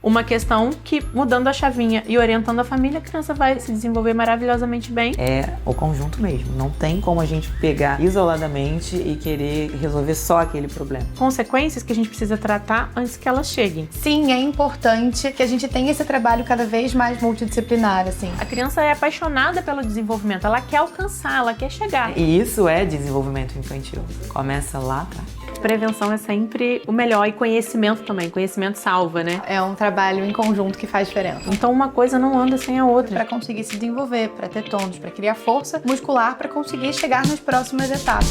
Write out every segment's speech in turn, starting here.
uma questão que, mudando a chavinha e orientando a família, a criança vai se desenvolver maravilhosamente bem. É o conjunto mesmo. Não tem como a gente pegar isoladamente e querer resolver só aquele problema. Consequências que a gente precisa tratar antes que elas cheguem. Sim, é importante que a gente tenha esse trabalho cada vez mais multidisciplinar, assim. A criança é apaixonada pelo desenvolvimento, ela quer alcançar, ela quer chegar. E isso é desenvolvimento infantil. Começa lá atrás. Prevenção é sempre o melhor, e conhecimento também. Conhecimento salva, né? É um trabalho em conjunto que faz diferença. Então uma coisa não anda sem a outra. Para conseguir se desenvolver, para ter tônus, para criar força muscular, para conseguir chegar nas próximas etapas.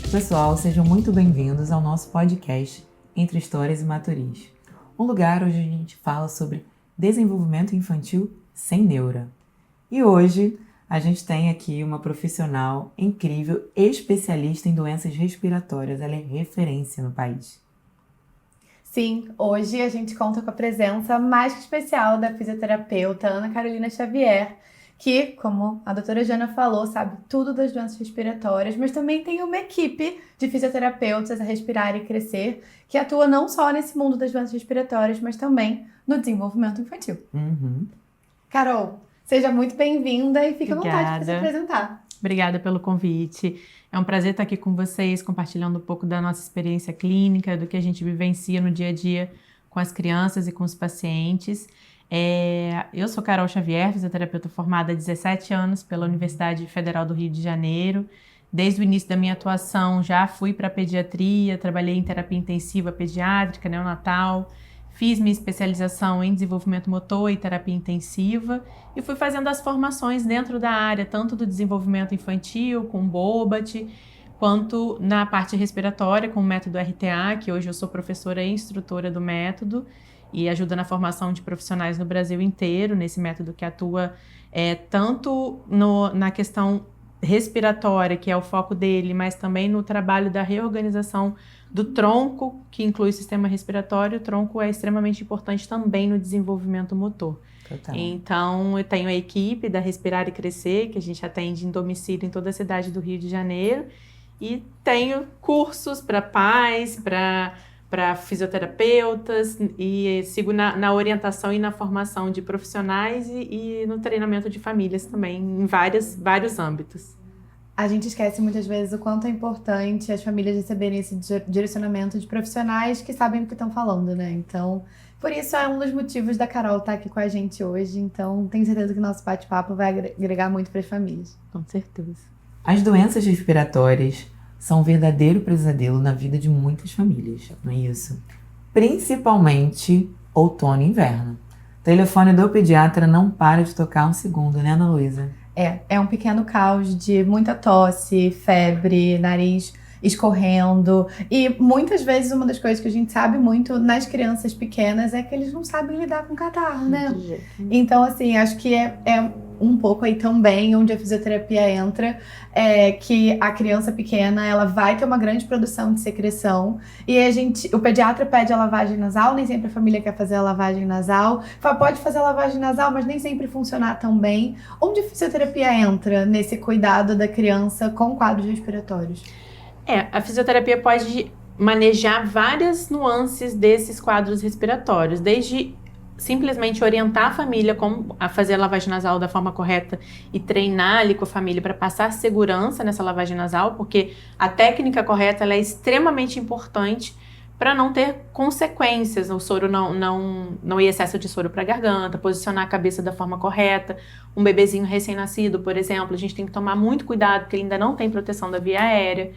Pessoal, sejam muito bem-vindos ao nosso podcast Entre Histórias e Maturis. Um lugar onde a gente fala sobre desenvolvimento infantil sem neura. E hoje a gente tem aqui uma profissional incrível, especialista em doenças respiratórias. Ela é referência no país. Sim, hoje a gente conta com a presença mais que especial da fisioterapeuta Ana Carolina Xavier, que, como a doutora Jana falou, sabe tudo das doenças respiratórias, mas também tem uma equipe de fisioterapeutas, a Respirar e Crescer, que atua não só nesse mundo das doenças respiratórias, mas também no desenvolvimento infantil. Carol, seja muito bem-vinda e fique à vontade para se apresentar. Obrigada pelo convite. É um prazer estar aqui com vocês, compartilhando um pouco da nossa experiência clínica, do que a gente vivencia no dia a dia com as crianças e com os pacientes. Eu sou Carol Xavier, fisioterapeuta formada há 17 anos pela Universidade Federal do Rio de Janeiro. Desde o início da minha atuação já fui para a pediatria, trabalhei em terapia intensiva pediátrica, neonatal, fiz minha especialização em desenvolvimento motor e terapia intensiva e fui fazendo as formações dentro da área, tanto do desenvolvimento infantil, com BOBAT, quanto na parte respiratória, com o método RTA, que hoje eu sou professora e instrutora do método, e ajuda na formação de profissionais no Brasil inteiro, nesse método que atua tanto na questão respiratória, que é o foco dele, mas também no trabalho da reorganização do tronco, que inclui o sistema respiratório. O tronco é extremamente importante também no desenvolvimento motor. Total. Então, eu tenho a equipe da Respirar e Crescer, que a gente atende em domicílio em toda a cidade do Rio de Janeiro, e tenho cursos para pais, para fisioterapeutas, e sigo na orientação e na formação de profissionais e no treinamento de famílias também, em vários âmbitos. A gente esquece muitas vezes o quanto é importante as famílias receberem esse direcionamento de profissionais que sabem do que estão falando, né? Então, por isso é um dos motivos da Carol estar aqui com a gente hoje. Então, tenho certeza que o nosso bate-papo vai agregar muito para as famílias. Com certeza. As doenças respiratórias são um verdadeiro pesadelo na vida de muitas famílias, não é isso? Principalmente outono e inverno. O telefone do pediatra não para de tocar um segundo, né, Ana Luísa? É um pequeno caos de muita tosse, febre, nariz escorrendo. E muitas vezes uma das coisas que a gente sabe muito nas crianças pequenas é que eles não sabem lidar com catarro, né? Então, assim, acho que é um pouco aí também onde a fisioterapia entra, que a criança pequena ela vai ter uma grande produção de secreção e o pediatra pede a lavagem nasal, nem sempre a família quer fazer a lavagem nasal, pode fazer a lavagem nasal, mas nem sempre funcionar tão bem. Onde a fisioterapia entra nesse cuidado da criança com quadros respiratórios? A fisioterapia pode manejar várias nuances desses quadros respiratórios, desde simplesmente orientar a família a fazer a lavagem nasal da forma correta e treinar ali com a família para passar segurança nessa lavagem nasal, porque a técnica correta ela é extremamente importante para não ter consequências, o soro não ir excesso de soro para a garganta, posicionar a cabeça da forma correta. Um bebezinho recém-nascido, por exemplo, a gente tem que tomar muito cuidado porque ele ainda não tem proteção da via aérea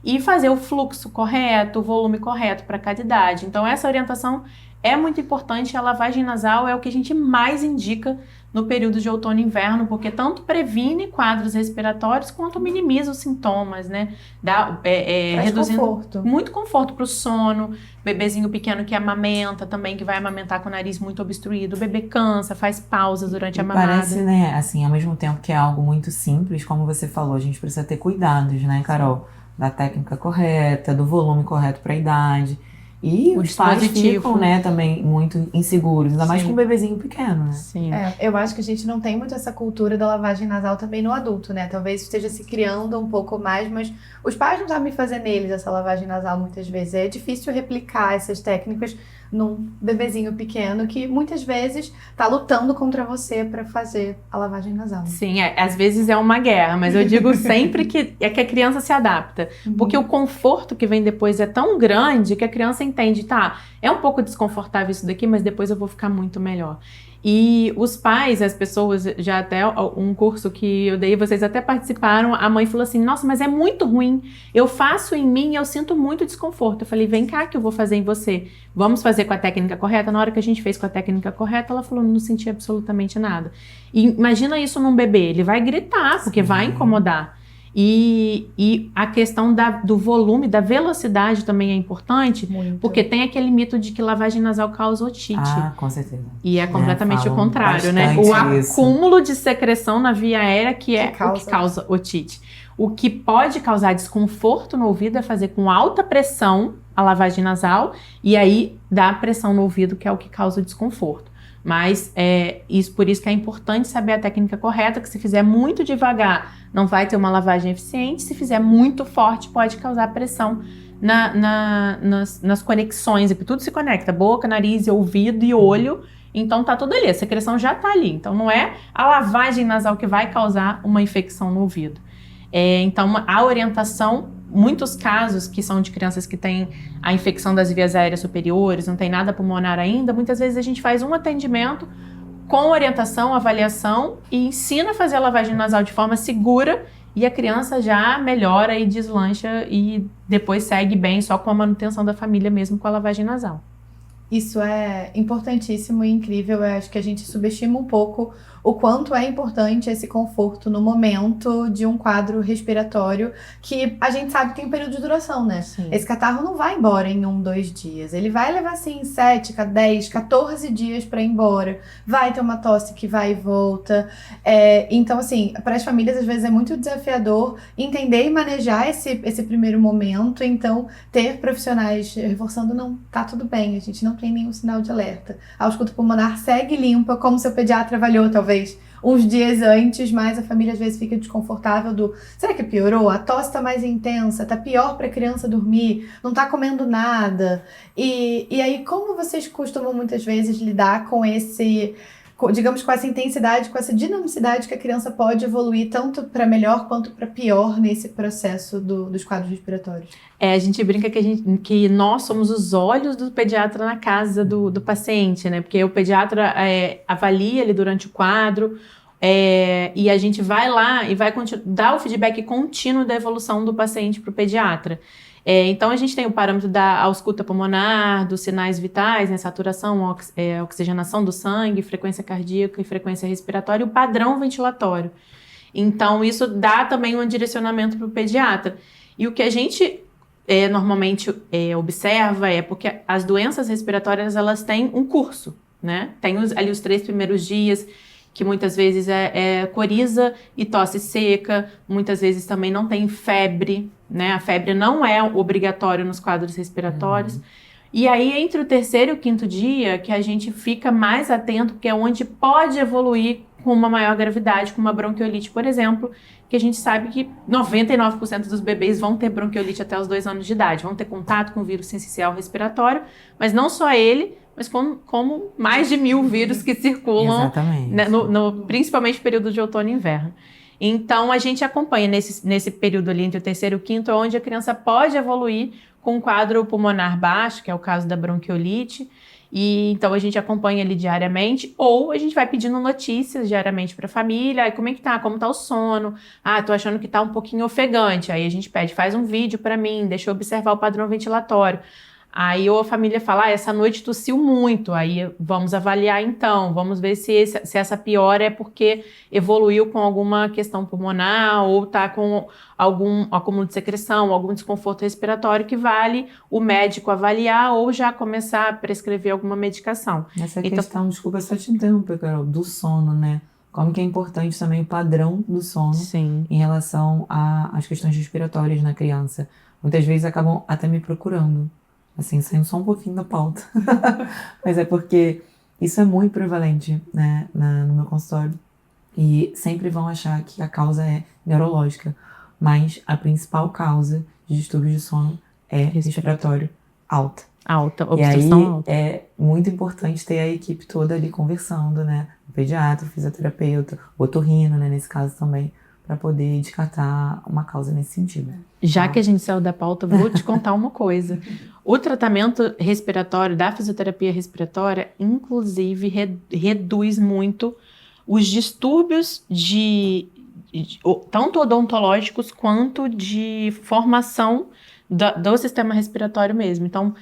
e fazer o fluxo correto, o volume correto para cada idade. Então essa orientação é muito importante. A lavagem nasal é o que a gente mais indica no período de outono e inverno, porque tanto previne quadros respiratórios quanto minimiza os sintomas, né? Reduzindo conforto. Muito conforto para o sono. Bebezinho pequeno que amamenta também, que vai amamentar com o nariz muito obstruído. O bebê cansa, faz pausas durante a mamada. Parece, né, assim, ao mesmo tempo que é algo muito simples, como você falou, a gente precisa ter cuidados, né, Carol? Da técnica correta, do volume correto para a idade. E O os pais dispositivo. ficam, né, também muito inseguros, ainda mais Sim. com um bebezinho pequeno, né? Sim. Eu acho que a gente não tem muito essa cultura da lavagem nasal também no adulto, né? Talvez esteja se criando um pouco mais, mas os pais não sabem fazer neles essa lavagem nasal muitas vezes. É difícil replicar essas técnicas num bebezinho pequeno que muitas vezes tá lutando contra você para fazer a lavagem nasal. Sim, às vezes é uma guerra, mas eu digo sempre que é que a criança se adapta. Porque o conforto que vem depois é tão grande que a criança entende, tá, é um pouco desconfortável isso daqui, mas depois eu vou ficar muito melhor. E os pais, as pessoas, já até um curso que eu dei, vocês até participaram, a mãe falou assim, nossa, mas é muito ruim, eu faço em mim e eu sinto muito desconforto. Eu falei, vem cá que eu vou fazer em você. Vamos fazer com a técnica correta? Na hora que a gente fez com a técnica correta, ela falou, não senti absolutamente nada. E imagina isso num bebê, ele vai gritar, porque vai incomodar. E a questão do volume, da velocidade também é importante, Muito. porque tem aquele mito de que lavagem nasal causa otite. Ah, com certeza. E é completamente o falam contrário, né? bastante O isso. acúmulo de secreção na via aérea que é Que o que causa otite. O que pode causar desconforto no ouvido é fazer com alta pressão a lavagem nasal e aí dá pressão no ouvido, que é o que causa o desconforto. Mas por isso que é importante saber a técnica correta, que se fizer muito devagar não vai ter uma lavagem eficiente, se fizer muito forte pode causar pressão nas conexões, porque tudo se conecta, boca, nariz, ouvido e olho, então tá tudo ali, a secreção já tá ali, então não é a lavagem nasal que vai causar uma infecção no ouvido. Então a orientação, muitos casos que são de crianças que têm a infecção das vias aéreas superiores, não tem nada pulmonar ainda, muitas vezes a gente faz um atendimento com orientação, avaliação e ensina a fazer a lavagem nasal de forma segura e a criança já melhora e deslancha e depois segue bem só com a manutenção da família mesmo com a lavagem nasal. Isso é importantíssimo e incrível. Eu acho que a gente subestima um pouco o quanto é importante esse conforto no momento de um quadro respiratório que a gente sabe que tem um período de duração, né? Sim. Esse catarro não vai embora em 1, 2 dias. Ele vai levar, assim, 7, 10, 14 dias para ir embora. Vai ter uma tosse que vai e volta. Então, assim, para as famílias, às vezes, é muito desafiador entender e manejar esse primeiro momento. Então, ter profissionais reforçando, não, tá tudo bem, a gente não tem nenhum sinal de alerta. A ausculta pulmonar segue limpa, como seu pediatra avaliou, talvez, uns dias antes, mas a família às vezes fica desconfortável será que piorou? A tosse tá mais intensa, tá pior pra criança dormir, não tá comendo nada. E aí, como vocês costumam muitas vezes lidar com digamos, com essa intensidade, com essa dinamicidade que a criança pode evoluir tanto para melhor quanto para pior nesse processo dos quadros respiratórios? A gente brinca que nós somos os olhos do pediatra na casa do paciente, né? Porque o pediatra avalia ele durante o quadro e a gente vai lá e vai dar o feedback contínuo da evolução do paciente para o pediatra. Então, a gente tem o parâmetro da ausculta pulmonar, dos sinais vitais, né, saturação, oxigenação do sangue, frequência cardíaca e frequência respiratória, e o padrão ventilatório. Então, isso dá também um direcionamento para o pediatra. E o que a gente normalmente observa porque as doenças respiratórias, elas têm um curso, né? Tem ali os 3 primeiros dias, que muitas vezes é coriza e tosse seca, muitas vezes também não tem febre, né? A febre não é obrigatória nos quadros respiratórios. E aí, entre o 3º e o 5º dia, que a gente fica mais atento, porque é onde pode evoluir com uma maior gravidade, com uma bronquiolite, por exemplo, que a gente sabe que 99% dos bebês vão ter bronquiolite até os 2 anos de idade, vão ter contato com o vírus sincicial respiratório, mas não só ele, mas como mais de 1000 vírus que circulam, né, principalmente no período de outono e inverno. Então, a gente acompanha nesse período ali entre o 3º e o 5º, onde a criança pode evoluir com um quadro pulmonar baixo, que é o caso da bronquiolite, e então a gente acompanha ali diariamente, ou a gente vai pedindo notícias diariamente para a família, como é que tá, como tá o sono, tô achando que tá um pouquinho ofegante, aí a gente pede, faz um vídeo para mim, deixa eu observar o padrão ventilatório. Aí ou a família fala, essa noite tossiu muito, aí vamos avaliar então, vamos ver se essa piora é porque evoluiu com alguma questão pulmonar ou está com algum acúmulo de secreção, algum desconforto respiratório que vale o médico avaliar ou já começar a prescrever alguma medicação. Essa questão, desculpa só te interromper, Carol, do sono, né? Como que é importante também o padrão do sono. Sim. Em relação às questões respiratórias na criança. Muitas vezes acabam até me procurando, assim, saindo só um pouquinho da pauta. Mas é porque isso é muito prevalente, né, no meu consultório. E sempre vão achar que a causa é neurológica. Mas a principal causa de distúrbios de sono é respiratório alta. Alta, E aí obstrução alta. é muito importante ter a equipe toda ali conversando, né? O pediatra, o fisioterapeuta, o otorrino, né? Nesse caso também, para poder descartar uma causa nesse sentido. Já que a gente saiu da pauta, vou te contar uma coisa. O tratamento respiratório, da fisioterapia respiratória, inclusive, reduz muito os distúrbios tanto odontológicos quanto de formação do sistema respiratório mesmo. Então,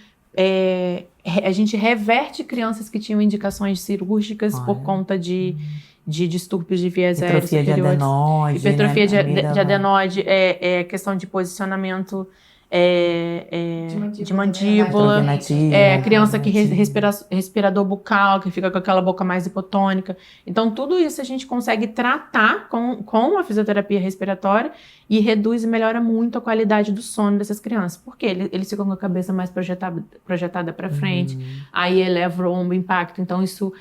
a gente reverte crianças que tinham indicações cirúrgicas por conta de distúrbios de vias aéreos Hipertrofia de superiores. adenoide. Hipertrofia né? de adenoide, questão de posicionamento de mandíbula, criança que respirador bucal, que fica com aquela boca mais hipotônica. Então, tudo isso a gente consegue tratar com a fisioterapia respiratória e reduz e melhora muito a qualidade do sono dessas crianças. Porque eles ficam com a cabeça mais projetada para frente, aí eleva o ombro, impacto. Então, isso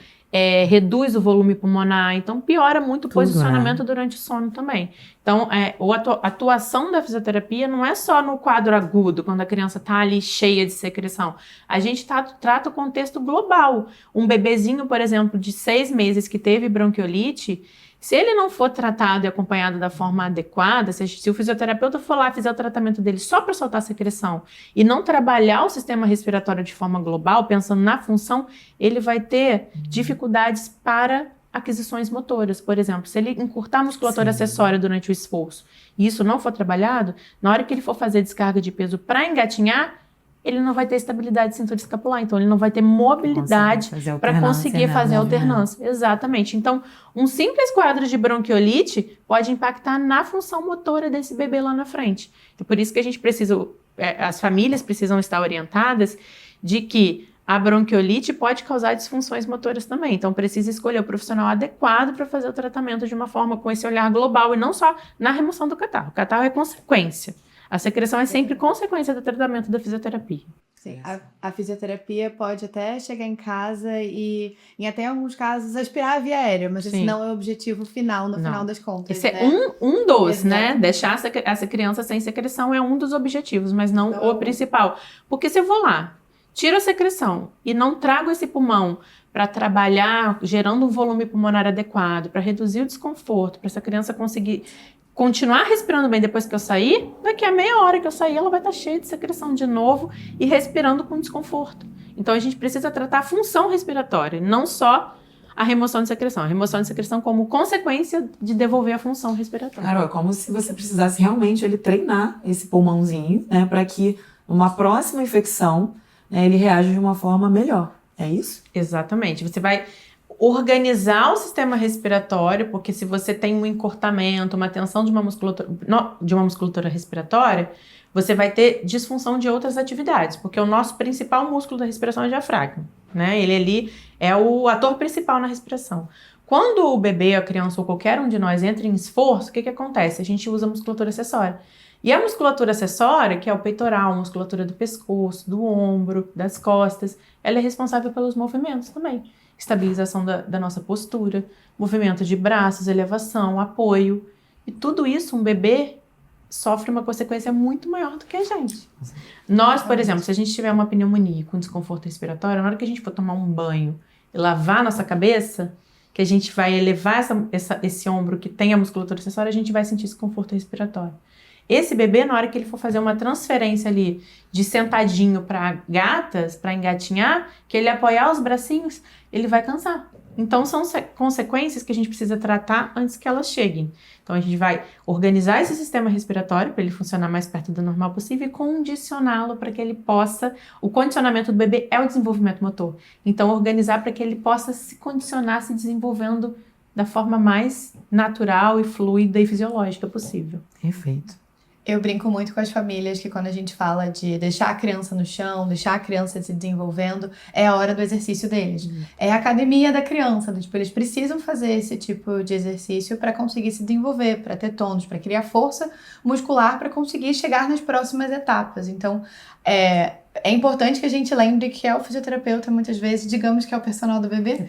reduz o volume pulmonar, então piora muito o posicionamento durante o sono também. Então, a atuação da fisioterapia não é só no quadro agudo, quando a criança está ali cheia de secreção. A gente trata o contexto global. Um bebezinho, por exemplo, de 6 meses que teve bronquiolite, se ele não for tratado e acompanhado da forma adequada, se o fisioterapeuta for lá fizer o tratamento dele só para soltar a secreção e não trabalhar o sistema respiratório de forma global, pensando na função, ele vai ter dificuldades para aquisições motoras. Por exemplo, se ele encurtar a musculatura acessória durante o esforço e isso não for trabalhado, na hora que ele for fazer descarga de peso para engatinhar, ele não vai ter estabilidade de cintura escapular, então ele não vai ter mobilidade para conseguir fazer a alternância. Exatamente. Então, um simples quadro de bronquiolite pode impactar na função motora desse bebê lá na frente. Então, por isso que a gente precisa, as famílias precisam estar orientadas de que a bronquiolite pode causar disfunções motoras também. Então, precisa escolher o profissional adequado para fazer o tratamento de uma forma com esse olhar global e não só na remoção do catarro. O catarro é consequência. A secreção é sempre consequência do tratamento da fisioterapia. Sim, a fisioterapia pode até chegar em casa e, em até alguns casos, aspirar a via aérea, mas esse não é o objetivo final, final das contas. Esse é um dos, né? Deixar essa criança sem secreção é um dos objetivos, mas não o principal. Porque se eu vou lá, tiro a secreção e não trago esse pulmão para trabalhar gerando um volume pulmonar adequado, para reduzir o desconforto, para essa criança conseguir continuar respirando bem depois que eu sair, daqui a meia hora que eu sair, ela vai estar cheia de secreção de novo e respirando com desconforto. Então, a gente precisa tratar a função respiratória, não só a remoção de secreção. A remoção de secreção como consequência de devolver a função respiratória. Claro, é como se você precisasse realmente ele treinar esse pulmãozinho, né, para que numa próxima infecção, né, ele reaja de uma forma melhor. É isso? Exatamente. Você vai organizar o sistema respiratório, porque se você tem um encurtamento, uma tensão de uma musculatura respiratória, você vai ter disfunção de outras atividades, porque o nosso principal músculo da respiração é o diafragma, né? Ele ali é o ator principal na respiração. Quando o bebê, a criança ou qualquer um de nós entra em esforço, o que acontece? A gente usa a musculatura acessória. E a musculatura acessória, que é o peitoral, a musculatura do pescoço, do ombro, das costas, ela é responsável pelos movimentos também. Estabilização da nossa postura, movimento de braços, elevação, apoio. E tudo isso, um bebê sofre uma consequência muito maior do que a gente. Nós, por exemplo, se a gente tiver uma pneumonia com desconforto respiratório, na hora que a gente for tomar um banho e lavar a nossa cabeça, que a gente vai elevar esse ombro que tem a musculatura acessória, a gente vai sentir esse conforto respiratório. Esse bebê, na hora que ele for fazer uma transferência ali de sentadinho para gatas, para engatinhar, que ele apoiar os bracinhos, ele vai cansar. Então, são consequências que a gente precisa tratar antes que elas cheguem. Então, a gente vai organizar esse sistema respiratório para ele funcionar mais perto do normal possível e condicioná-lo para que ele possa... O condicionamento do bebê é o desenvolvimento motor. Então, organizar para que ele possa se condicionar, se desenvolvendo da forma mais natural e fluida e fisiológica possível. Perfeito. Eu brinco muito com as famílias que quando a gente fala de deixar a criança no chão, deixar a criança se desenvolvendo, é a hora do exercício deles. É a academia da criança, tipo, eles precisam fazer esse tipo de exercício para conseguir se desenvolver, para ter tônus, para criar força muscular, para conseguir chegar nas próximas etapas. Então, É importante que a gente lembre que é o fisioterapeuta, muitas vezes, digamos que é o personal do bebê.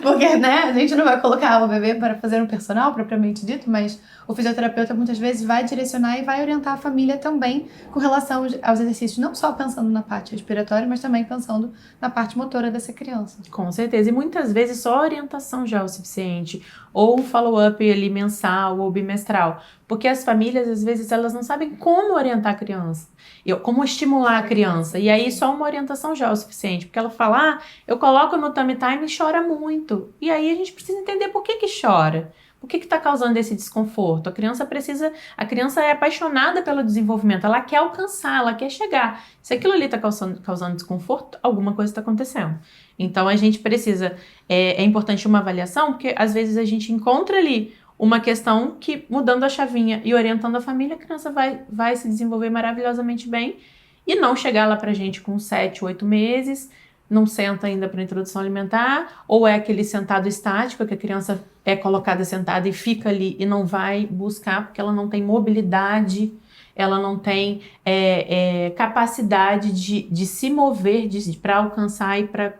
Porque, né, a gente não vai colocar o bebê para fazer um personal, propriamente dito, mas o fisioterapeuta, muitas vezes, vai direcionar e vai orientar a família também com relação aos exercícios, não só pensando na parte respiratória, mas também pensando na parte motora dessa criança. Com certeza. E muitas vezes só a orientação já é o suficiente. Ou um follow-up ali mensal ou bimestral. Porque as famílias, às vezes, elas não sabem como orientar a criança. Como estimular a criança. E aí só uma orientação já é o suficiente. Porque ela fala, eu coloco no tummy time e chora muito. E aí a gente precisa entender por que chora. O que está causando esse desconforto? A criança é apaixonada pelo desenvolvimento, ela quer alcançar, ela quer chegar. Se aquilo ali está causando desconforto, alguma coisa está acontecendo. Então a gente precisa, é importante uma avaliação, porque às vezes a gente encontra ali uma questão que, mudando a chavinha e orientando a família, a criança vai se desenvolver maravilhosamente bem e não chegar lá pra gente com 7, 8 meses, não senta ainda para introdução alimentar, ou é aquele sentado estático, que a criança é colocada sentada e fica ali e não vai buscar, porque ela não tem mobilidade, ela não tem capacidade de se mover para alcançar e para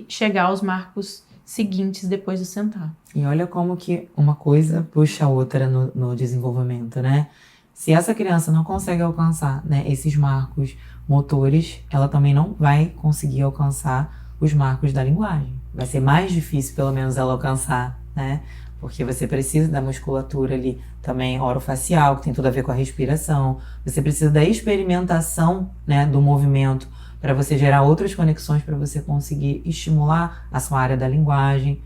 chegar aos marcos seguintes depois de sentar. E olha como que uma coisa puxa a outra no desenvolvimento, né? Se essa criança não consegue alcançar, né, esses marcos motores, ela também não vai conseguir alcançar os marcos da linguagem. Vai ser mais difícil, pelo menos, ela alcançar, né? Porque você precisa da musculatura ali também orofacial, que tem tudo a ver com a respiração. Você precisa da experimentação, né, do movimento para você gerar outras conexões para você conseguir estimular a sua área da linguagem.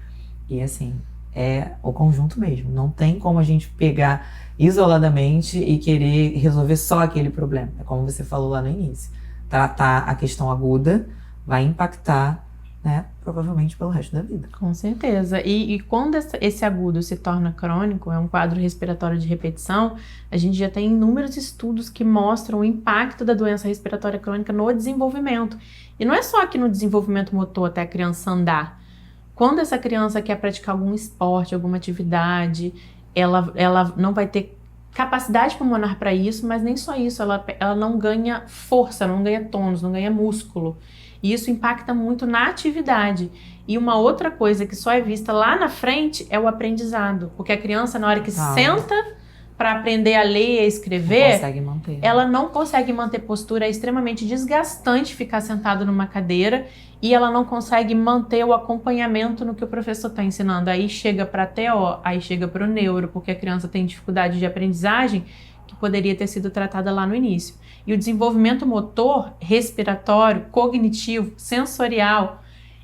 E assim, é o conjunto mesmo. Não tem como a gente pegar isoladamente e querer resolver só aquele problema. É como você falou lá no início. Tratar a questão aguda vai impactar, né, provavelmente pelo resto da vida. Com certeza. E quando esse agudo se torna crônico, é um quadro respiratório de repetição, a gente já tem inúmeros estudos que mostram o impacto da doença respiratória crônica no desenvolvimento. E não é só aqui no desenvolvimento motor até a criança andar. Quando essa criança quer praticar algum esporte, alguma atividade, ela não vai ter capacidade pulmonar para isso, mas nem só isso, ela não ganha força, não ganha tônus, não ganha músculo. E isso impacta muito na atividade. E uma outra coisa que só é vista lá na frente é o aprendizado. Porque a criança, na hora que senta para aprender a ler e a escrever, ela não consegue manter postura, é extremamente desgastante ficar sentado numa cadeira e ela não consegue manter o acompanhamento no que o professor está ensinando. Aí chega para a TO, aí chega para o neuro, porque a criança tem dificuldade de aprendizagem que poderia ter sido tratada lá no início. E o desenvolvimento motor, respiratório, cognitivo, sensorial,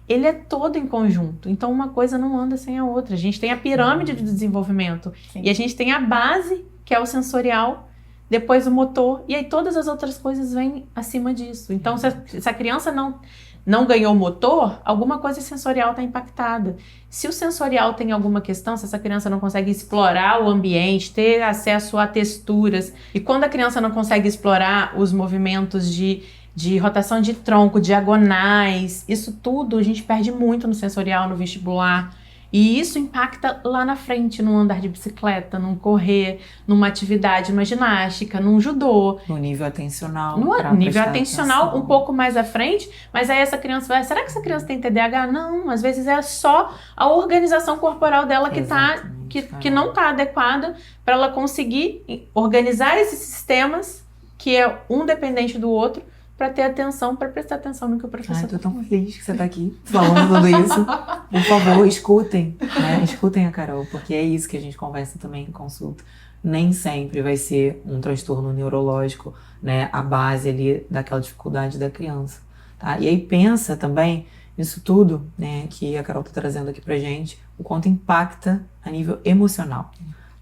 ele é todo em conjunto. Então, uma coisa não anda sem a outra. A gente tem a pirâmide do desenvolvimento. Sim. E a gente tem a base, que é o sensorial, depois o motor, e aí todas as outras coisas vêm acima disso. Então, se a criança não ganhou o motor, alguma coisa sensorial está impactada. Se o sensorial tem alguma questão, se essa criança não consegue explorar o ambiente, ter acesso a texturas, e quando a criança não consegue explorar os movimentos de rotação de tronco, diagonais, isso tudo a gente perde muito no sensorial, no vestibular. E isso impacta lá na frente, num andar de bicicleta, num correr, numa atividade, numa ginástica, num judô. No nível atencional. No nível atencional, atenção. Um pouco mais à frente, mas aí essa criança vai... Será que essa criança tem TDAH? Não, às vezes é só a organização corporal dela que não está adequada para ela conseguir organizar esses sistemas, que é um dependente do outro, para ter atenção, para prestar atenção no que o professor tá falando. Tô tão feliz que você tá aqui falando tudo isso. Por favor, escutem, né? Escutem a Carol, porque é isso que a gente conversa também em consulta. Nem sempre vai ser um transtorno neurológico, né? A base ali daquela dificuldade da criança, tá? E aí pensa também nisso tudo, né? Que a Carol tá trazendo aqui pra gente, o quanto impacta a nível emocional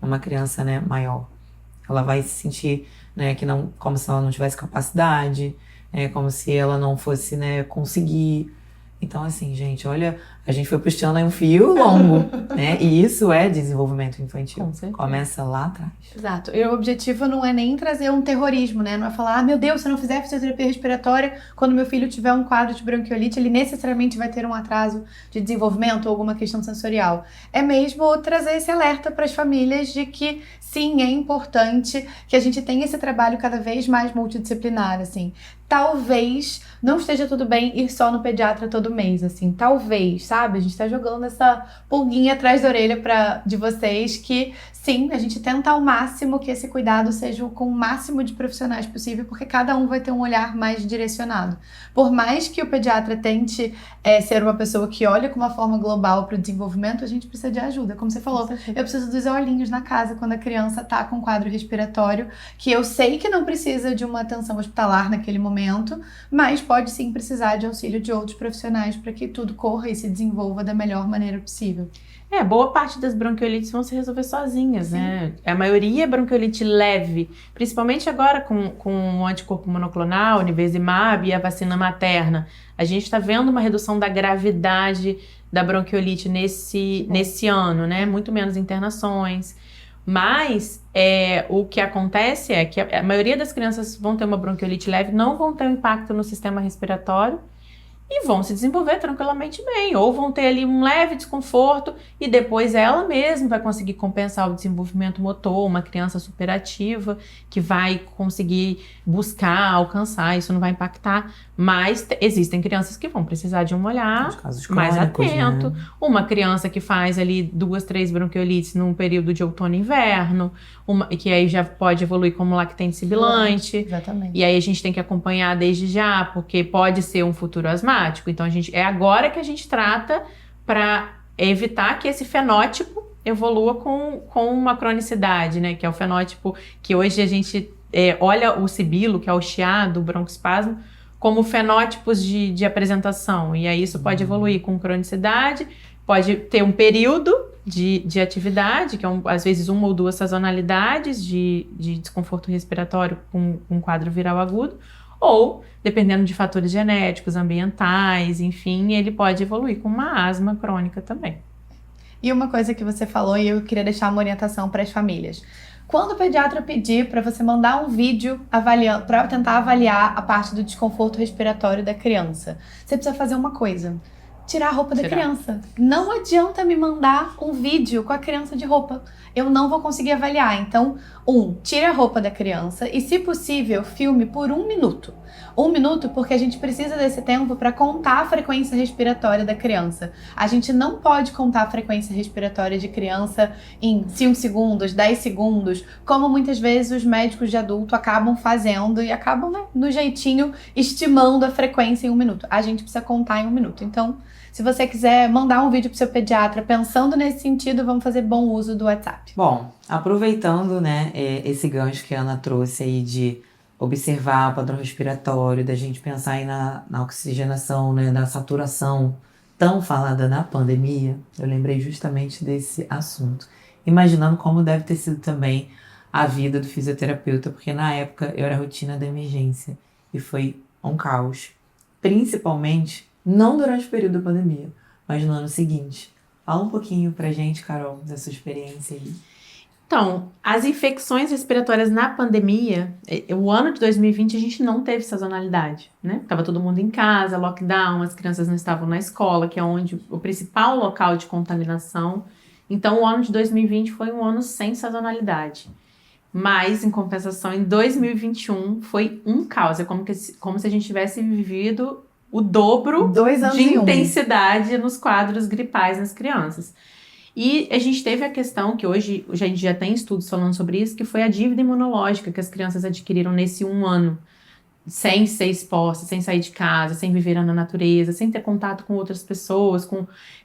uma criança, né, maior. Ela vai se sentir, né, que não, como se ela não tivesse capacidade, como se ela não fosse, né, conseguir. Então, assim, gente, olha, a gente foi puxando aí um fio longo, né? E isso é desenvolvimento infantil. Começa lá atrás. Exato. E o objetivo não é nem trazer um terrorismo, né? Não é falar, meu Deus, se eu não fizer fisioterapia respiratória, quando meu filho tiver um quadro de bronquiolite, ele necessariamente vai ter um atraso de desenvolvimento ou alguma questão sensorial. É mesmo trazer esse alerta para as famílias de que, sim, é importante que a gente tenha esse trabalho cada vez mais multidisciplinar, assim. talvez não esteja tudo bem ir só no pediatra todo mês, assim, talvez, sabe? A gente tá jogando essa pulguinha atrás da orelha de vocês que, sim, a gente tenta ao máximo que esse cuidado seja com o máximo de profissionais possível, porque cada um vai ter um olhar mais direcionado. Por mais que o pediatra tente ser uma pessoa que olha com uma forma global para o desenvolvimento, a gente precisa de ajuda. Como você falou, eu preciso dos olhinhos na casa quando a criança tá com quadro respiratório, que eu sei que não precisa de uma atenção hospitalar naquele momento, mas pode sim precisar de auxílio de outros profissionais para que tudo corra e se desenvolva da melhor maneira possível. Boa parte das bronquiolites vão se resolver sozinhas, né? A maioria é bronquiolite leve, principalmente agora com o anticorpo monoclonal, nivesimab e a vacina materna. A gente está vendo uma redução da gravidade da bronquiolite nesse ano, né? Muito menos internações. Mas o que acontece é que a maioria das crianças vão ter uma bronquiolite leve, não vão ter um impacto no sistema respiratório e vão se desenvolver tranquilamente bem, ou vão ter ali um leve desconforto e depois ela mesma vai conseguir compensar o desenvolvimento motor, uma criança superativa que vai conseguir buscar, alcançar, isso não vai impactar, mas existem crianças que vão precisar de um olhar mais atento, né? Uma criança que faz ali 2, 3 bronquiolites num período de outono e inverno, que aí já pode evoluir como lactente sibilante. Exatamente. E aí a gente tem que acompanhar desde já, porque pode ser um futuro asmático. Então é agora que a gente trata para evitar que esse fenótipo evolua com uma cronicidade, né? Que é o fenótipo que hoje a gente olha o sibilo, que é o chiado, o broncoespasmo, como fenótipos de apresentação. E aí isso pode evoluir com cronicidade, pode ter um período de atividade, que é às vezes 1 ou 2 sazonalidades de desconforto respiratório com um quadro viral agudo, ou, dependendo de fatores genéticos, ambientais, enfim, ele pode evoluir com uma asma crônica também. E uma coisa que você falou, e eu queria deixar uma orientação para as famílias. Quando o pediatra pedir para você mandar um vídeo para tentar avaliar a parte do desconforto respiratório da criança, você precisa fazer uma coisa: tirar a roupa da criança. Não adianta me mandar um vídeo com a criança de roupa. Eu não vou conseguir avaliar. Então, tire a roupa da criança e, se possível, filme por 1 minuto. 1 minuto porque a gente precisa desse tempo para contar a frequência respiratória da criança. A gente não pode contar a frequência respiratória de criança em 5 segundos, 10 segundos, como muitas vezes os médicos de adulto acabam fazendo e acabam, né, no jeitinho, estimando a frequência em 1 minuto. A gente precisa contar em 1 minuto. Então, se você quiser mandar um vídeo pro seu pediatra pensando nesse sentido, vamos fazer bom uso do WhatsApp. Bom, aproveitando, né, esse gancho que a Ana trouxe aí de observar o padrão respiratório, da gente pensar aí na oxigenação, né, da saturação tão falada na pandemia, eu lembrei justamente desse assunto. Imaginando como deve ter sido também a vida do fisioterapeuta, porque na época eu era rotina da emergência e foi um caos. Principalmente, não durante o período da pandemia, mas no ano seguinte. Fala um pouquinho pra gente, Carol, da sua experiência aí. Então, as infecções respiratórias na pandemia, o ano de 2020 a gente não teve sazonalidade, né? Tava todo mundo em casa, lockdown, as crianças não estavam na escola, que é onde o principal local de contaminação. Então, o ano de 2020 foi um ano sem sazonalidade. Mas, em compensação, em 2021 foi um caos. É como se a gente tivesse vivido o dobro de intensidade nos quadros gripais nas crianças. E a gente teve a questão, que hoje a gente já tem estudos falando sobre isso, que foi a dívida imunológica que as crianças adquiriram nesse 1 ano, sem ser expostas, sem sair de casa, sem viver na natureza, sem ter contato com outras pessoas,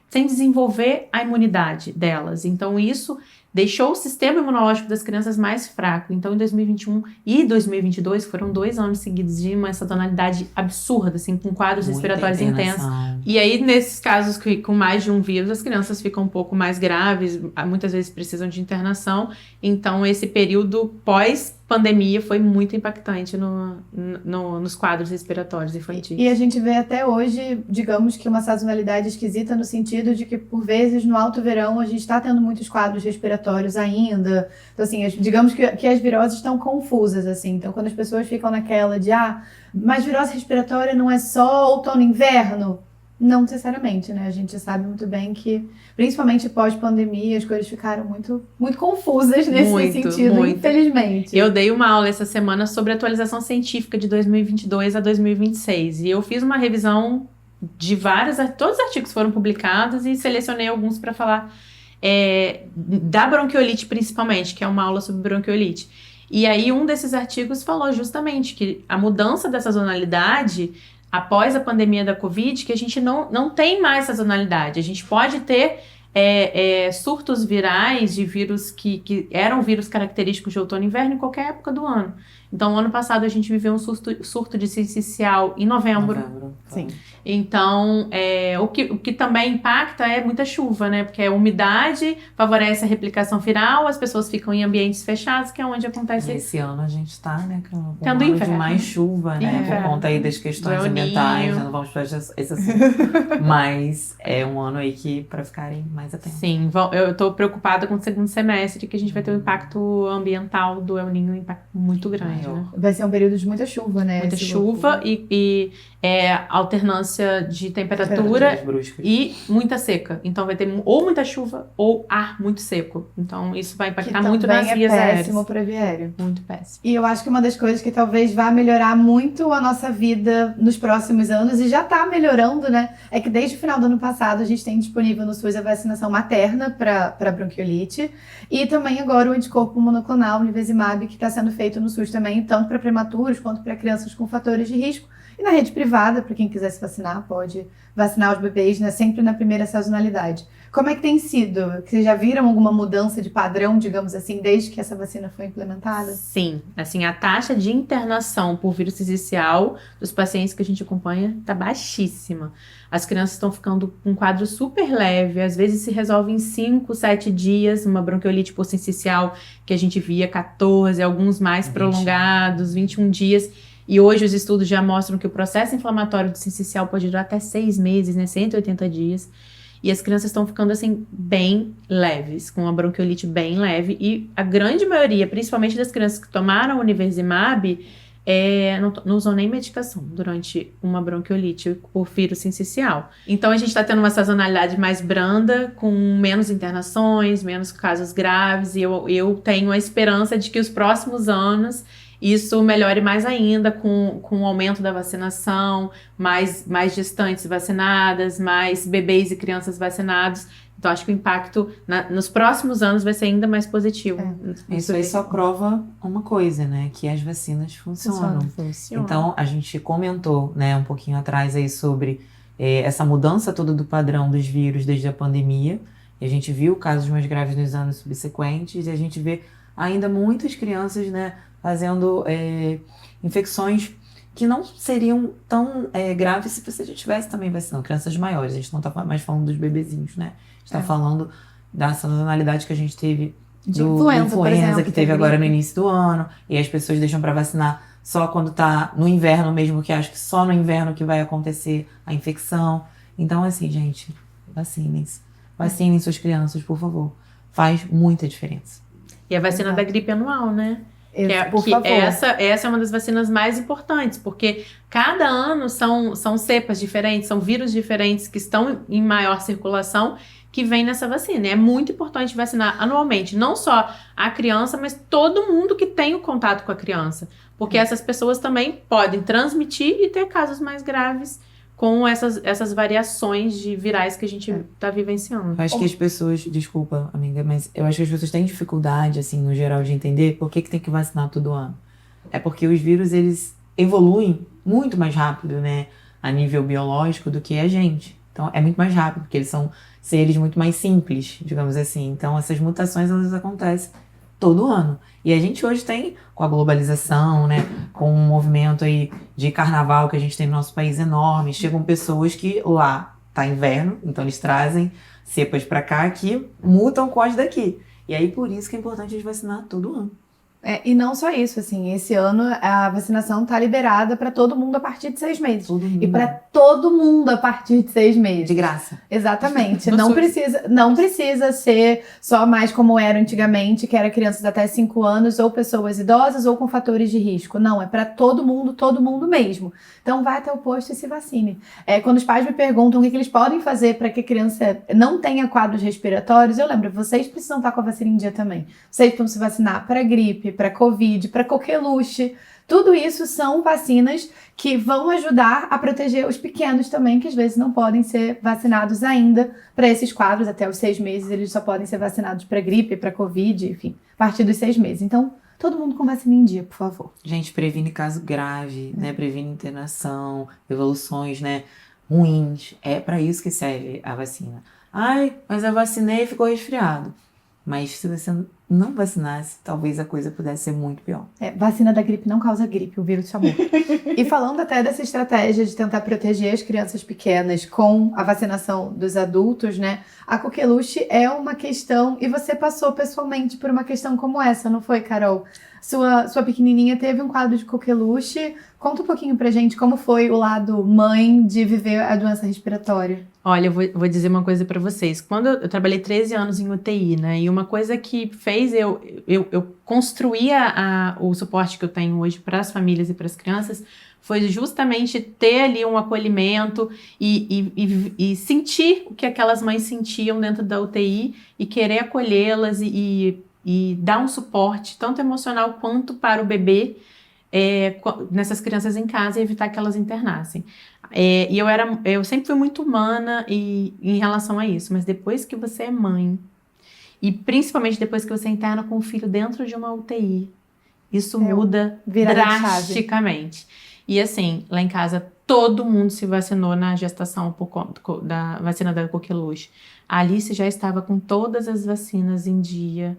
sem desenvolver a imunidade delas. Então isso deixou o sistema imunológico das crianças mais fraco. Então, em 2021 e 2022 foram 2 anos seguidos de uma sazonalidade absurda, assim, com quadros respiratórios intensos. E aí, nesses casos com mais de um vírus, as crianças ficam um pouco mais graves, muitas vezes precisam de internação. Então, esse período pós-pandemia foi muito impactante nos quadros respiratórios infantis. E a gente vê até hoje, digamos que uma sazonalidade esquisita no sentido de que, por vezes, no alto verão, a gente está tendo muitos quadros respiratórios ainda. Então, assim, digamos que as viroses estão confusas, assim. Então, quando as pessoas ficam naquela de, mas virose respiratória não é só outono e inverno? Não necessariamente, né? A gente sabe muito bem que, principalmente pós-pandemia, as coisas ficaram muito, muito confusas nesse sentido, infelizmente. Eu dei uma aula essa semana sobre atualização científica de 2022 a 2026 e eu fiz uma revisão de todos os artigos foram publicados e selecionei alguns para falar da bronquiolite principalmente, que é uma aula sobre bronquiolite. E aí um desses artigos falou justamente que a mudança da sazonalidade após a pandemia da Covid, que a gente não tem mais sazonalidade. A gente pode ter surtos virais de vírus que eram vírus característicos de outono e inverno em qualquer época do ano. Então, no ano passado, a gente viveu um surto de sincicial em novembro. Sim. Então, o que também impacta é muita chuva, né? Porque a umidade favorece a replicação viral, as pessoas ficam em ambientes fechados, que é onde acontece... Esse ano a gente tá, né, com tendo um ano inverno. De mais chuva, né? Inverno. Por conta aí das questões ambientais, não vamos para esse assunto. Mas é um ano aí que, para ficarem mais atentos. Sim, eu tô preocupada com o segundo semestre, que a gente vai ter um impacto ambiental do El Niño, um impacto muito grande, né? Vai ser um período de muita chuva, né? Muita chuva e alternância de temperatura e muita seca. Então vai ter ou muita chuva ou ar muito seco. Então isso vai impactar muito nas vias aéreas. É péssimo para viário. Muito péssimo. E eu acho que uma das coisas que talvez vá melhorar muito a nossa vida nos próximos anos, e já tá melhorando, né? É que desde o final do ano passado a gente tem disponível no SUS a vacinação materna para bronquiolite e também agora o anticorpo monoclonal, o nivesimab, que está sendo feito no SUS também, tanto para prematuros quanto para crianças com fatores de risco. E na rede privada, para quem quiser se vacinar, pode vacinar os bebês, né, sempre na primeira sazonalidade. Como é que tem sido? Vocês já viram alguma mudança de padrão, digamos assim, desde que essa vacina foi implementada? Sim, assim, a taxa de internação por vírus sincicial dos pacientes que a gente acompanha está baixíssima. As crianças estão ficando com um quadro super leve, às vezes se resolve em 5, 7 dias, uma bronquiolite por sincicial que a gente via 14, alguns mais prolongados, 21 dias. E hoje os estudos já mostram que o processo inflamatório do sincicial pode durar até 6 meses, né, 180 dias. E as crianças estão ficando, assim, bem leves, com uma bronquiolite bem leve. E a grande maioria, principalmente das crianças que tomaram o nivesimab, não usam nem medicação durante uma bronquiolite por vírus sincicial. Então a gente está tendo uma sazonalidade mais branda, com menos internações, menos casos graves. E eu tenho a esperança de que os próximos anos isso melhore mais ainda com o aumento da vacinação, mais gestantes vacinadas, mais bebês e crianças vacinados. Então, acho que o impacto nos próximos anos vai ser ainda mais positivo. Isso aí só prova uma coisa, né? Que as vacinas funcionam. Então, a gente comentou, né, um pouquinho atrás aí sobre essa mudança toda do padrão dos vírus desde a pandemia. E a gente viu casos mais graves nos anos subsequentes. E a gente vê ainda muitas crianças, né, fazendo infecções que não seriam tão graves se você já tivesse também vacinando. Crianças maiores, a gente não está mais falando dos bebezinhos, né? A gente está falando da sazonalidade que a gente teve de influenza, por exemplo, que teve agora no início do ano, e as pessoas deixam para vacinar só quando tá no inverno mesmo, que acho que só no inverno que vai acontecer a infecção. Então, assim, gente, vacinem-se. Vacinem suas crianças, por favor. Faz muita diferença. E a vacina da gripe anual, né? Por favor. Essa é uma das vacinas mais importantes, porque cada ano são cepas diferentes, são vírus diferentes que estão em maior circulação que vem nessa vacina. É muito importante vacinar anualmente, não só a criança, mas todo mundo que tem o contato com a criança, porque essas pessoas também podem transmitir e ter casos mais graves com essas variações de virais que a gente está vivenciando. Eu acho que as pessoas, desculpa, amiga, mas eu acho que as pessoas têm dificuldade, assim, no geral, de entender por que tem que vacinar todo ano. É porque os vírus, eles evoluem muito mais rápido, né, a nível biológico do que a gente. Então, é muito mais rápido, porque eles são seres muito mais simples, digamos assim. Então, essas mutações, elas acontecem todo ano. E a gente hoje tem, com a globalização, né, com um movimento aí de carnaval que a gente tem no nosso país enorme, chegam pessoas que lá tá inverno, então eles trazem cepas para cá que mutam com as daqui. E aí por isso que é importante a gente vacinar todo ano. E não só isso, assim, esse ano a vacinação está liberada para todo mundo a partir de 6 meses. Todo mundo. E para todo mundo a partir de 6 meses. De graça. Exatamente. Do Não precisa ser só mais como era antigamente, que era crianças até 5 anos, ou pessoas idosas, ou com fatores de risco. Não, é para todo mundo mesmo. Então vai até o posto e se vacine. Quando os pais me perguntam o que eles podem fazer para que a criança não tenha quadros respiratórios, eu lembro, vocês precisam estar com a vacina em dia também. Vocês precisam se vacinar para gripe, para Covid, para coqueluche. Tudo isso são vacinas que vão ajudar a proteger os pequenos também, que às vezes não podem ser vacinados ainda para esses quadros. Até os 6 meses eles só podem ser vacinados para gripe, para Covid, enfim, a partir dos 6 meses. Então, todo mundo com vacina em dia, por favor. Gente, previne caso grave, né? Previne internação, evoluções, né, ruins. É para isso que serve a vacina. Ai, mas eu vacinei e ficou resfriado. Mas se você não vacinasse, talvez a coisa pudesse ser muito pior. Vacina da gripe não causa gripe, o vírus chamou. E falando até dessa estratégia de tentar proteger as crianças pequenas com a vacinação dos adultos, né? A coqueluche é uma questão, e você passou pessoalmente por uma questão como essa, não foi, Carol? Sua pequenininha teve um quadro de coqueluche. Conta um pouquinho pra gente como foi o lado mãe de viver a doença respiratória. Olha, eu vou dizer uma coisa pra vocês. Quando eu trabalhei 13 anos em UTI, né? E uma coisa que fez eu construir o suporte que eu tenho hoje para as famílias e para as crianças foi justamente ter ali um acolhimento e sentir o que aquelas mães sentiam dentro da UTI e querer acolhê-las e dar um suporte tanto emocional quanto para o bebê nessas crianças em casa e evitar que elas internassem. E eu sempre fui muito humana em relação a isso, mas depois que você é mãe, e principalmente depois que você interna com o filho dentro de uma UTI, isso muda drasticamente. E assim, lá em casa, todo mundo se vacinou na gestação por conta da vacina da coqueluche. A Alice já estava com todas as vacinas em dia.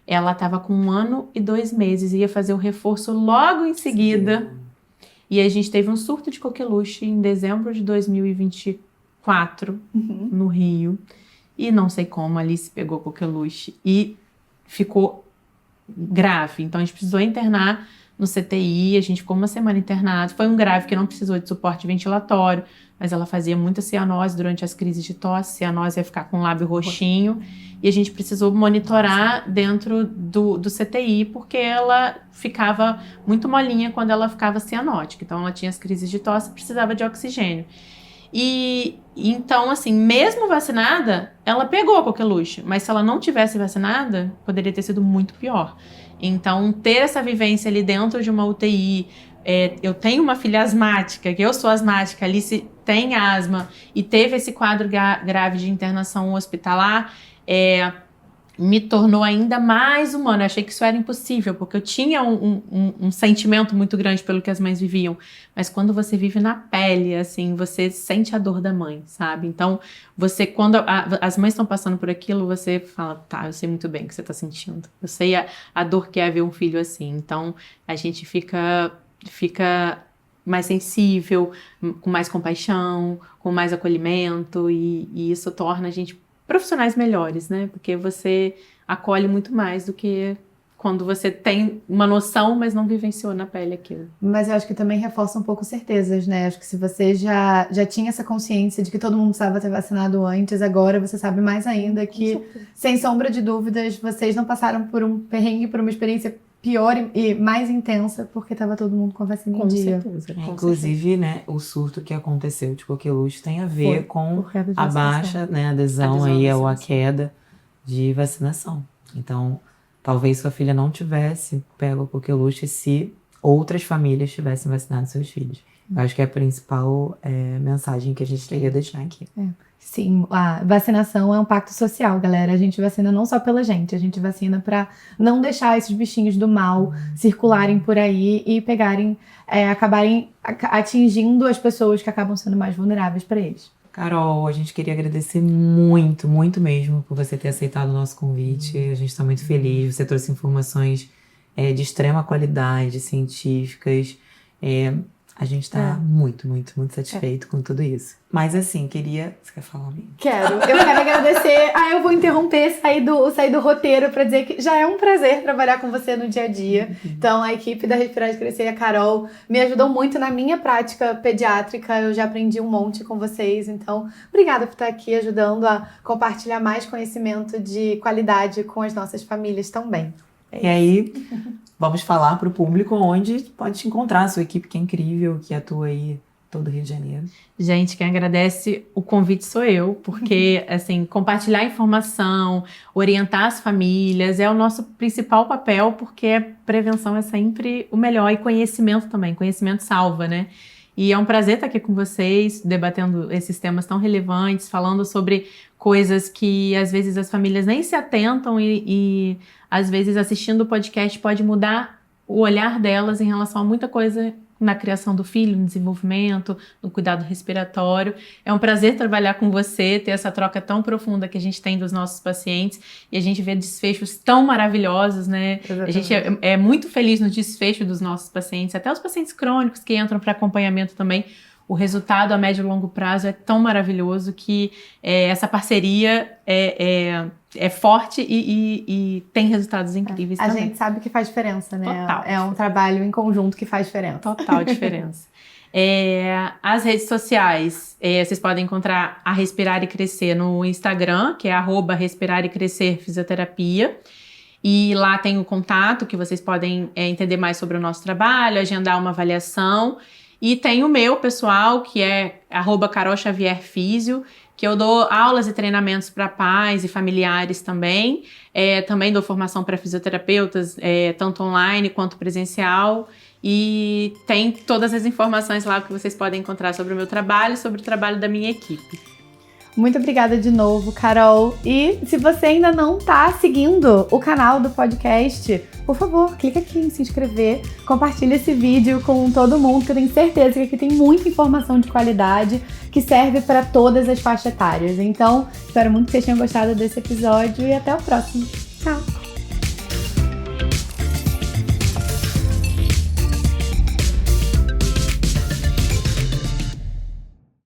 Ela estava com 1 ano e 2 meses, ia fazer o reforço logo em seguida. Sim. E a gente teve um surto de coqueluche em dezembro de 2024, no Rio. E não sei como, a Alice pegou coqueluche e ficou grave. Então a gente precisou internar no CTI, a gente ficou 1 semana internado. Foi um grave que não precisou de suporte ventilatório, mas ela fazia muita cianose durante as crises de tosse. Cianose ia ficar com o lábio roxinho. E a gente precisou monitorar dentro do CTI, porque ela ficava muito molinha quando ela ficava cianótica. Então ela tinha as crises de tosse e precisava de oxigênio. E então, assim, mesmo vacinada, ela pegou a coqueluche, mas se ela não tivesse vacinada, poderia ter sido muito pior. Então, ter essa vivência ali dentro de uma UTI, eu tenho uma filha asmática, que eu sou asmática, a Alice tem asma e teve esse quadro grave de internação hospitalar, me tornou ainda mais humana. Eu achei que isso era impossível, porque eu tinha um sentimento muito grande pelo que as mães viviam, mas quando você vive na pele, assim, você sente a dor da mãe, sabe? Então, quando as mães estão passando por aquilo, você fala, tá, eu sei muito bem o que você está sentindo, eu sei a dor que é ver um filho assim. Então, a gente fica mais sensível, com mais compaixão, com mais acolhimento, e isso torna a gente profissionais melhores, né? Porque você acolhe muito mais do que quando você tem uma noção, mas não vivenciou na pele aquilo. Mas eu acho que também reforça um pouco certezas, né? Acho que se você já tinha essa consciência de que todo mundo precisava ter vacinado antes, agora você sabe mais ainda que, sem sombra de dúvidas, vocês não passaram por um perrengue, por uma experiência pior e mais intensa, porque estava todo mundo com a vacina em dia. Inclusive, né, o surto que aconteceu de coqueluche tem a ver com a baixa, né, adesão aí ou a queda de vacinação. Então, talvez sua filha não tivesse pego a coqueluche se outras famílias tivessem vacinado seus filhos. Eu acho que é a principal mensagem que a gente queria deixar aqui. Sim, a vacinação é um pacto social, galera. A gente vacina não só pela gente, a gente vacina para não deixar esses bichinhos do mal circularem por aí e acabarem atingindo as pessoas que acabam sendo mais vulneráveis para eles. Carol, a gente queria agradecer muito, muito mesmo por você ter aceitado o nosso convite. A gente está muito feliz. Você trouxe informações de extrema qualidade, científicas. A gente tá muito, muito, muito satisfeito com tudo isso. Mas assim, Você quer falar, amiga? Eu quero agradecer. Eu vou interromper, sair do roteiro pra dizer que já é um prazer trabalhar com você no dia a dia. Então, a equipe da Respirar e Crescer e a Carol me ajudou muito na minha prática pediátrica. Eu já aprendi um monte com vocês. Então, obrigada por estar aqui ajudando a compartilhar mais conhecimento de qualidade com as nossas famílias também. E aí, vamos falar para o público onde pode te encontrar, a sua equipe que é incrível, que atua aí todo o Rio de Janeiro. Gente, quem agradece o convite sou eu, porque assim, compartilhar informação, orientar as famílias é o nosso principal papel, porque prevenção é sempre o melhor, e conhecimento também, conhecimento salva, né? E é um prazer estar aqui com vocês, debatendo esses temas tão relevantes, falando sobre coisas que às vezes as famílias nem se atentam e às vezes assistindo o podcast pode mudar o olhar delas em relação a muita coisa na criação do filho, no desenvolvimento, no cuidado respiratório. É um prazer trabalhar com você, ter essa troca tão profunda que a gente tem dos nossos pacientes e a gente vê desfechos tão maravilhosos, né? Exatamente. A gente é muito feliz no desfecho dos nossos pacientes, até os pacientes crônicos que entram para acompanhamento também. O resultado a médio e longo prazo é tão maravilhoso que essa parceria é forte e tem resultados incríveis também. A gente sabe que faz diferença, né? Total. É um trabalho em conjunto que faz diferença. Total diferença. As redes sociais, vocês podem encontrar a Respirar e Crescer no Instagram, que é @Respirar e Crescer Fisioterapia. E lá tem o contato que vocês podem entender mais sobre o nosso trabalho, agendar uma avaliação. E tem o meu pessoal, que é @CarolXavierFísio, que eu dou aulas e treinamentos para pais e familiares também. Também dou formação para fisioterapeutas, tanto online quanto presencial. E tem todas as informações lá que vocês podem encontrar sobre o meu trabalho e sobre o trabalho da minha equipe. Muito obrigada de novo, Carol. E se você ainda não está seguindo o canal do podcast, por favor, clica aqui em se inscrever, compartilha esse vídeo com todo mundo, que eu tenho certeza que aqui tem muita informação de qualidade que serve para todas as faixas etárias. Então, espero muito que vocês tenham gostado desse episódio e até o próximo. Tchau!